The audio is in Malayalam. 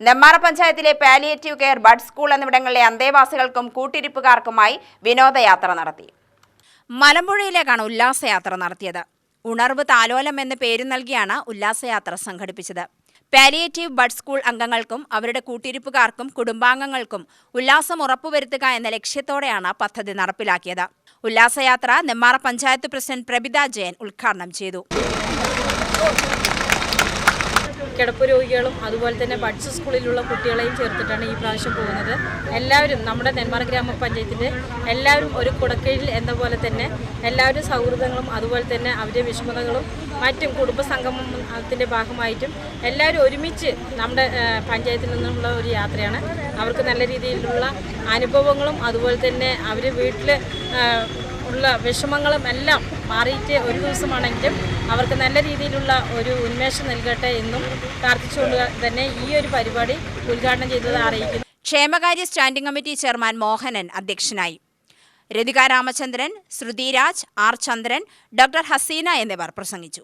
നെന്മാറ പഞ്ചായത്തിലെ പാലിയേറ്റീവ് കെയർ ബഡ് സ്കൂൾ എന്നിവിടങ്ങളിലെ അന്തേവാസികൾക്കും കൂട്ടിരിപ്പുകാർക്കുമായി വിനോദയാത്ര നടത്തി. മലമ്പുഴയിലേക്കാണ് ഉല്ലാസയാത്ര നടത്തിയത്. ഉണർവ് താലോലം എന്ന പേര് നൽകിയാണ് ഉല്ലാസയാത്ര സംഘടിപ്പിച്ചത്. പാലിയേറ്റീവ് ബഡ് സ്കൂൾ അംഗങ്ങൾക്കും അവരുടെ കൂട്ടിരിപ്പുകാർക്കും കുടുംബാംഗങ്ങൾക്കും ഉല്ലാസം ഉറപ്പുവരുത്തുക എന്ന ലക്ഷ്യത്തോടെയാണ് പദ്ധതി നടപ്പിലാക്കിയത്. ഉല്ലാസയാത്ര നെന്മാറ പഞ്ചായത്ത് പ്രസിഡന്റ് പ്രഭിത ജയൻ ഉദ്ഘാടനം ചെയ്തു. കിടപ്പ് രോഗികളും അതുപോലെ തന്നെ ബഡ്സ് സ്കൂളിലുള്ള കുട്ടികളെയും ചേർത്തിട്ടാണ് ഈ പ്രാവശ്യം പോകുന്നത്. എല്ലാവരും നമ്മുടെ നെന്മാറ ഗ്രാമപഞ്ചായത്തിൻ്റെ എല്ലാവരും ഒരു കുടക്കീഴിൽ എന്ന പോലെ തന്നെ എല്ലാവരും സൗഹൃദങ്ങളും അതുപോലെ തന്നെ അവരുടെ വിഷമതകളും മറ്റും കുടുംബ സംഗമത്തിൻ്റെ ഭാഗമായിട്ടും എല്ലാവരും ഒരുമിച്ച് നമ്മുടെ പഞ്ചായത്തിൽ നിന്നുള്ള ഒരു യാത്രയാണ്. അവർക്ക് നല്ല രീതിയിലുള്ള അനുഭവങ്ങളും അതുപോലെ തന്നെ അവർ വീട്ടിൽ ഉള്ള വിഷമങ്ങളും എല്ലാം മാറിയിട്ട് ഒരു ദിവസമാണെങ്കിലും അവർക്ക് നല്ല രീതിയിലുള്ള ഒരു ഉന്മേഷം നൽകട്ടെ എന്നും പ്രാർത്ഥിച്ചുകൊണ്ട് തന്നെ ഈ ഒരു പരിപാടി ഉദ്ഘാടനം ചെയ്തത് അറിയിക്കുന്നു. ക്ഷേമകാര്യ സ്റ്റാൻഡിംഗ് കമ്മിറ്റി ചെയർമാൻ മോഹനൻ അധ്യക്ഷനായി. രതിക രാമചന്ദ്രൻ, ശ്രുതിരാജ്, ആർ ചന്ദ്രൻ, ഡോക്ടർ ഹസീന എന്നിവർ പ്രസംഗിച്ചു.